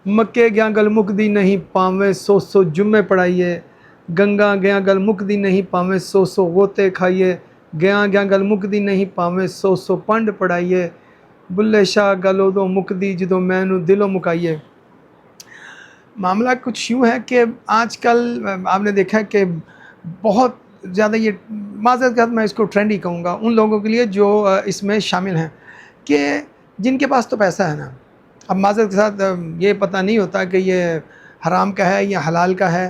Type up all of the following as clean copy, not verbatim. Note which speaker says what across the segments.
Speaker 1: مکے گیا گل مکدی نہیں پاویں 100 جمعے پڑھائیے، گنگا گیا گل مکدی نہیں پاویں 100 غوطے کھائیے، گیا گیا گل مکدی نہیں پاویں 100 پنڈ پڑھائیے، بلے شاہ گل ادو مکدی جدو مینوں دلوں مکائیے۔ معاملہ کچھ یوں ہے کہ آج کل آپ نے دیکھا ہے کہ بہت زیادہ یہ معذرت کے ساتھ میں اس کو ٹرینڈ ہی کہوں گا ان لوگوں کے لیے جو اس میں شامل ہیں کہ جن کے پاس تو پیسہ ہے نا، اب معذرت کے ساتھ یہ پتہ نہیں ہوتا کہ یہ حرام کا ہے یا حلال کا ہے۔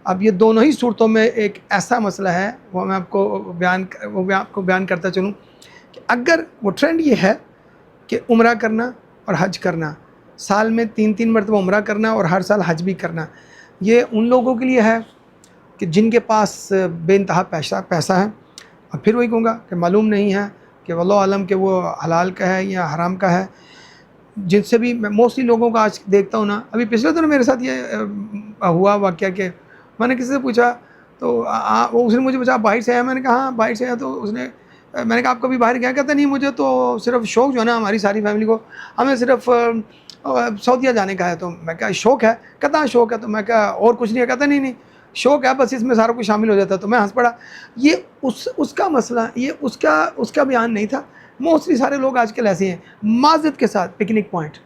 Speaker 1: اب یہ دونوں ہی صورتوں میں ایک ایسا مسئلہ ہے وہ میں آپ کو بیان کرتا چلوں کہ اگر وہ ٹرینڈ یہ ہے کہ عمرہ کرنا اور حج کرنا، سال میں 3 مرتبہ عمرہ کرنا اور ہر سال حج بھی کرنا، یہ ان لوگوں کے لیے ہے کہ جن کے پاس بے انتہا پیسہ ہے۔ اور پھر وہی کہوں گا کہ معلوم نہیں ہے کہ واللہ عالم کہ وہ حلال کا ہے یا حرام کا ہے۔ جن سے بھی میں موسٹلی لوگوں کا آج دیکھتا ہوں نا، ابھی پچھلے دنوں میرے ساتھ یہ ہوا واقعہ کہ میں نے کسی سے پوچھا تو اس نے مجھے پوچھا آپ باہر سے آئے؟ میں نے کہا ہاں باہر سے آیا۔ تو میں نے کہا آپ کبھی باہر گیا؟ کہتا نہیں مجھے تو صرف شوق جو ہے نا ہماری ساری فیملی کو، ہمیں صرف سعودیہ جانے کا ہے۔ تو میں کہا شوق ہے؟ کہتا ہاں شوق ہے۔ تو میں کہا اور کچھ نہیں ہے؟ کہتا نہیں شوق ہے بس، اس میں سارا کچھ شامل ہو جاتا ہے۔ تو میں ہنس پڑا۔ یہ اس کا مسئلہ، یہ اس کا بیان نہیں تھا۔ موسٹلی سارے لوگ آج کل ایسے ہیں معذرت کے ساتھ پکنک پوائنٹ۔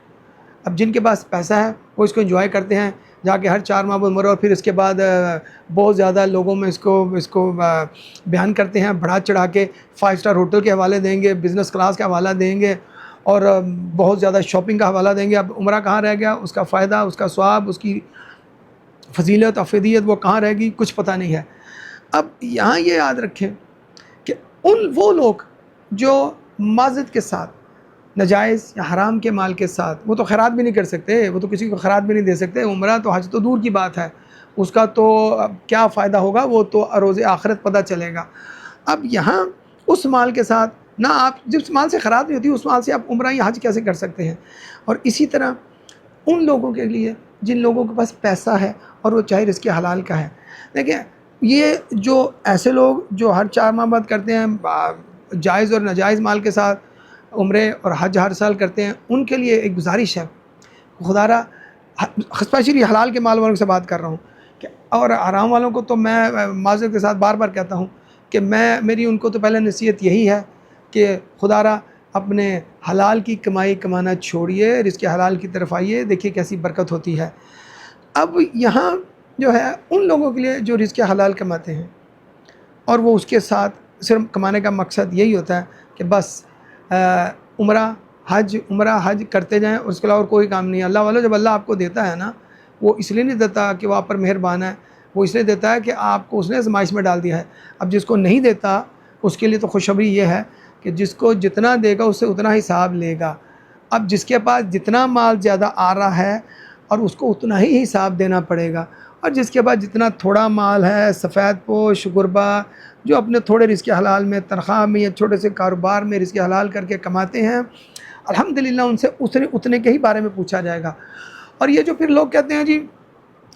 Speaker 1: اب جن کے پاس پیسہ ہے وہ اس کو انجوائے کرتے ہیں جا کے ہر 4 ماہ بعد مرو، اور پھر اس کے بعد بہت زیادہ لوگوں میں اس کو بیان کرتے ہیں، بڑھا چڑھا کے 5 اسٹار ہوٹل کے حوالے دیں گے، بزنس کلاس کا حوالہ دیں گے، اور بہت زیادہ شاپنگ کا حوالہ دیں گے۔ اب عمرہ کہاں رہ گیا؟ اس کا فائدہ، اس کا ثواب، اس کی فضیلت افیدیت وہ کہاں رہے گی؟ کچھ پتہ نہیں ہے۔ اب یہاں یہ یاد رکھیں کہ وہ لوگ جو معذرت کے ساتھ ناجائز یا حرام کے مال کے ساتھ، وہ تو خیرات بھی نہیں کر سکتے، وہ تو کسی کو خیرات بھی نہیں دے سکتے، عمرہ تو حج تو دور کی بات ہے، اس کا تو کیا فائدہ ہوگا وہ تو روز آخرت پتہ چلے گا۔ اب یہاں اس مال کے ساتھ نہ آپ جس مال سے خیرات نہیں ہوتی اس مال سے آپ عمرہ یا حج کیسے کر سکتے ہیں؟ اور اسی طرح ان لوگوں کے لیے جن لوگوں کے پاس پیسہ ہے اور وہ چاہے رزق حلال کا ہے، دیکھیں یہ جو ایسے لوگ جو ہر 4 ماہ بعد کرتے ہیں جائز اور ناجائز مال کے ساتھ عمرے اور حج ہر سال کرتے ہیں، ان کے لیے ایک گزارش ہے خدا را، اسپیشلی حلال کے مال والوں سے بات کر رہا ہوں کہ اور حرام والوں کو تو میں معذرت کے ساتھ بار بار کہتا ہوں کہ میری ان کو تو پہلے نصیحت یہی ہے کہ خدا را اپنے حلال کی کمائی کمانا چھوڑیے، رزق حلال کی طرف آئیے، دیکھیے کیسی برکت ہوتی ہے۔ اب یہاں جو ہے ان لوگوں کے لیے جو رزق حلال کماتے ہیں اور وہ اس کے ساتھ صرف کمانے کا مقصد یہی ہوتا ہے کہ بس عمرہ حج کرتے جائیں، اور اس کے علاوہ اور کوئی کام نہیں ہے۔ اللہ والا جب اللہ آپ کو دیتا ہے نا، وہ اس لیے نہیں دیتا کہ وہ آپ پر مہربان ہے، وہ اس لیے دیتا ہے کہ آپ کو اس نے آزمائش میں ڈال دیا ہے۔ اب جس کو نہیں دیتا اس کے لیے تو خوشخبری یہ ہے کہ جس کو جتنا دے گا اس سے اتنا حساب لے گا۔ اب جس کے پاس جتنا مال زیادہ آ رہا ہے اور اس کو اتنا ہی حساب دینا پڑے گا، اور جس کے پاس جتنا تھوڑا مال ہے، سفید پوش غربا جو اپنے تھوڑے رزق حلال میں تنخواہ میں یا چھوٹے سے کاروبار میں رزق حلال کر کے کماتے ہیں، الحمدللہ ان سے اتنے کے ہی بارے میں پوچھا جائے گا۔ اور یہ جو پھر لوگ کہتے ہیں جی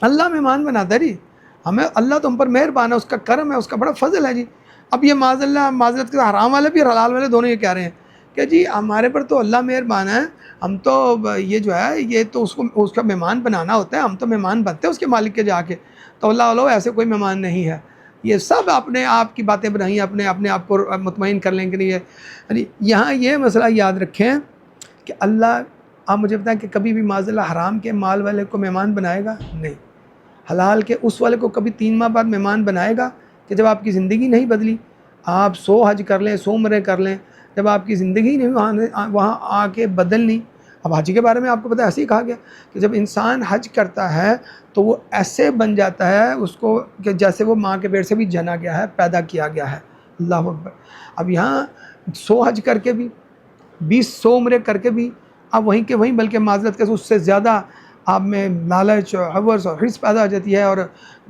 Speaker 1: اللہ مہمان بناتا ہے، جی ہمیں اللہ تو ہم پر مہربان ہے، اس کا کرم ہے، اس کا بڑا فضل ہے جی۔ اب یہ معذرت کے حرام والے بھی اور حلال والے دونوں یہ کہہ رہے ہیں کہ جی ہمارے پر تو اللہ مہربان ہے، ہم تو یہ جو ہے یہ تو اس کا مہمان بنانا ہوتا ہے، ہم تو مہمان بنتے ہیں اس کے مالک کے جا کے، تو اللہ علیہ ایسے کوئی مہمان نہیں ہے۔ یہ سب اپنے آپ کی باتیں بنائی اپنے آپ کو مطمئن کرنے کے لیے۔ یہاں یہ مسئلہ یاد رکھیں کہ اللہ، آپ مجھے بتائیں کہ کبھی بھی معاذ اللہ حرام کے مال والے کو مہمان بنائے گا؟ نہیں۔ حلال کے اس والے کو کبھی 3 ماہ بعد مہمان بنائے گا کہ جب آپ کی زندگی نہیں بدلی، آپ 100 حج کر لیں، 100 عمرے کر لیں، جب آپ کی زندگی نہیں وہاں آ کے بدلنی۔ اب حج کے بارے میں آپ کو پتہ ایسے ہی کہا گیا کہ جب انسان حج کرتا ہے تو وہ ایسے بن جاتا ہے اس کو کہ جیسے وہ ماں کے پیٹ سے بھی جنا گیا ہے، پیدا کیا گیا ہے۔ اللہ اکبر۔ اب یہاں 100 حج کر کے بھی، 100 عمرے کر کے بھی آپ وہیں کے وہیں، بلکہ معذرت کے اس سے زیادہ آپ میں لالچ اور حوث اور حرص پیدا ہو جاتی ہے، اور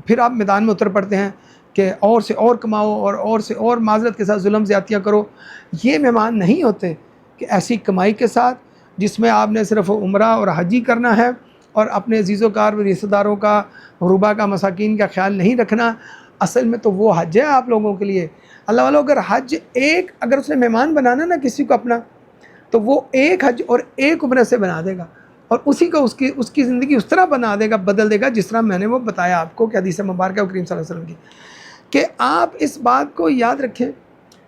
Speaker 1: پھر آپ میدان میں اتر پڑتے ہیں کہ اور سے اور کماؤ اور سے اور معذرت کے ساتھ ظلم زیادتیاں کرو۔ یہ مہمان نہیں ہوتے کہ ایسی کمائی کے ساتھ جس میں آپ نے صرف عمرہ اور حج ہی کرنا ہے اور اپنے عزیز و کار رشتہ داروں کا، غربا کا، مساکین کا خیال نہیں رکھنا۔ اصل میں تو وہ حج ہے آپ لوگوں کے لیے۔ اللہ والوں اگر حج اگر اس نے مہمان بنانا نا کسی کو اپنا، تو وہ ایک حج اور ایک عمرے سے بنا دے گا۔ اور اسی کو اس کی زندگی اس طرح بنا دے گا، بدل دے گا جس طرح میں نے وہ بتایا آپ کو کہ حدیث مبارکہ کریم صلی اللہ علیہ وسلم کی، کہ آپ اس بات کو یاد رکھیں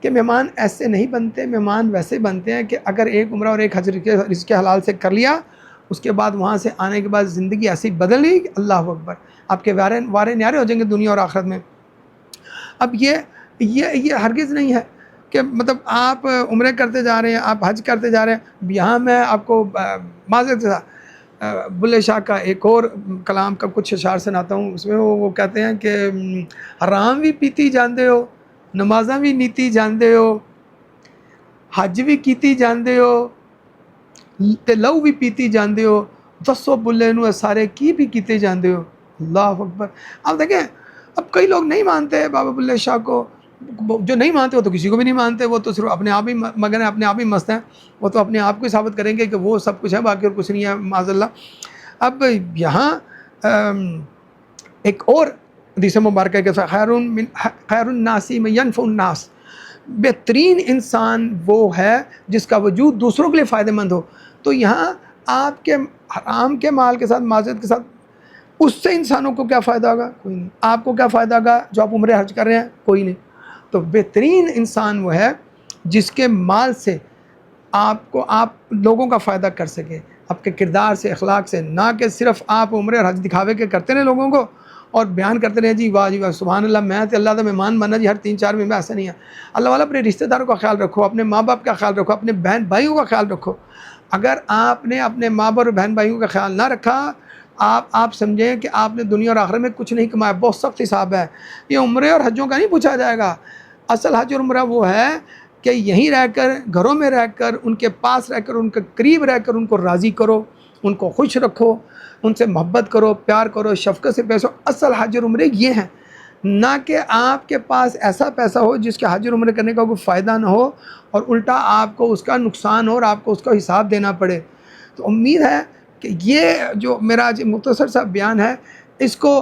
Speaker 1: کہ مہمان ایسے نہیں بنتے، مہمان ویسے بنتے ہیں کہ اگر ایک عمرہ اور ایک حج رزق حلال سے کر لیا، اس کے بعد وہاں سے آنے کے بعد زندگی ایسی بدل گئی کہ اللہ اکبر، آپ کے وارے نیارے ہو جائیں گے دنیا اور آخرت میں۔ اب یہ ہرگز نہیں ہے کہ مطلب آپ عمرے کرتے جا رہے ہیں، آپ حج کرتے جا رہے ہیں۔ یہاں میں آپ کو معذرت بلے شاہ کا ایک اور کلام کا کچھ اشعار سناتا ہوں، اس میں وہ کہتے ہیں کہ حرام بھی پیتی جاندے ہو، نمازاں بھی نیتی جاندے ہو، حج بھی کیتی جاندے ہو، تے لو بھی پیتی جاندے ہو، دسو بلے نو سارے کی بھی کیتے جاندے ہو، اللہ اکبر۔ اب دیکھیں اب کئی لوگ نہیں مانتے بابا بلے شاہ کو، جو نہیں مانتے وہ تو کسی کو بھی نہیں مانتے، وہ تو صرف اپنے آپ ہی مگن ہیں، اپنے آپ ہی مست ہیں، وہ تو اپنے آپ کو ہی ثابت کریں گے کہ وہ سب کچھ ہے، باقی اور کچھ نہیں ہے معاذ اللہ۔ اب یہاں ایک اور حدیث مبارکہ کے خیر الناس من ینفع الناس، بہترین انسان وہ ہے جس کا وجود دوسروں کے لیے فائدہ مند ہو۔ تو یہاں آپ کے حرام کے مال کے ساتھ، معذرت کے ساتھ، اس سے انسانوں کو کیا فائدہ ہوگا؟ کوئی نہیں۔ آپ کو کیا فائدہ ہوگا جو آپ عمرے حج کر رہے ہیں؟ کوئی نہیں۔ تو بہترین انسان وہ ہے جس کے مال سے آپ لوگوں کا فائدہ کر سکیں، آپ کے کردار سے، اخلاق سے، نہ کہ صرف آپ عمرے اور حج دکھاوے کے کرتے رہے لوگوں کو اور بیان کرتے رہے جی واہ جی واہ سبحان اللہ میں تو اللہ کا مہمان بنا جی ہر 3-4 مہینے میں، ایسا نہیں ہے۔ اللہ والا اپنے رشتہ داروں کا خیال رکھو، اپنے ماں باپ کا خیال رکھو، اپنے بہن بھائیوں کا خیال رکھو۔ اگر آپ نے اپنے ماں باپ اور بہن بھائیوں کا خیال نہ رکھا، آپ سمجھیں کہ آپ نے دنیا اور آخرت میں کچھ نہیں کمایا، بہت سخت حساب ہے۔ یہ عمرے اور حجوں کا نہیں پوچھا جائے گا، اصل حج اور عمرہ وہ ہے کہ یہیں رہ کر، گھروں میں رہ کر، ان کے پاس رہ کر، ان کے قریب رہ کر ان کو راضی کرو، ان کو خوش رکھو، ان سے محبت کرو، پیار کرو، شفقت سے پیش ہو۔ اصل حج اور عمرے یہ ہیں، نہ کہ آپ کے پاس ایسا پیسہ ہو جس کے حج اور عمرے کرنے کا کوئی فائدہ نہ ہو اور الٹا آپ کو اس کا نقصان ہو اور آپ کو اس کا حساب دینا پڑے۔ تو امید ہے کہ یہ جو میرا آج مختصر سا بیان ہے، اس کو،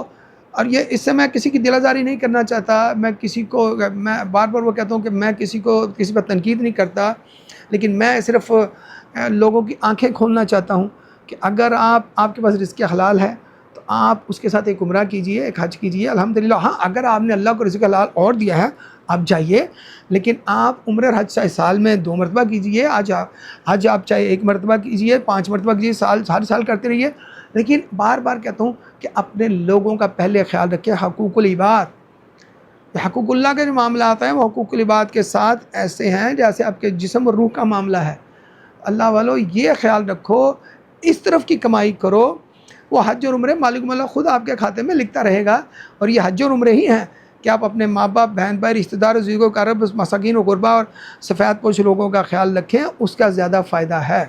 Speaker 1: اور اس سے میں کسی کی دل آزاری نہیں کرنا چاہتا، میں کسی کو، میں بار بار وہ کہتا ہوں کہ میں کسی پر تنقید نہیں کرتا، لیکن میں صرف لوگوں کی آنکھیں کھولنا چاہتا ہوں کہ اگر آپ کے پاس رزق حلال ہے تو آپ اس کے ساتھ ایک عمرہ کیجئے، ایک حج کیجئے، الحمدللہ۔ ہاں اگر آپ نے اللہ کو رزق حلال اور دیا ہے آپ جائیے، لیکن آپ عمرہ اور حج چاہے سال میں 2 مرتبہ کیجئے، حج آپ چاہے 1 مرتبہ کیجئے، 5 مرتبہ کیجئے، ہر سال کرتے رہیے، لیکن بار بار کہتا ہوں کہ اپنے لوگوں کا پہلے خیال رکھیں۔ حقوق العباد، حقوق اللہ کے جو معاملات ہیں وہ حقوق العباد کے ساتھ ایسے ہیں جیسے آپ کے جسم اور روح کا معاملہ ہے۔ اللہ والو یہ خیال رکھو، اس طرف کی کمائی کرو، وہ حج اور عمرے مالک مولا خود آپ کے کھاتے میں لکھتا رہے گا، اور یہ حج اور عمرے ہی ہیں کہ آپ اپنے ماں باپ، بہن بھائی، رشتہ دار، عزیز و اقارب، مساکین و غربا اور سفید پوش لوگوں کا خیال رکھیں، اس کا زیادہ فائدہ ہے۔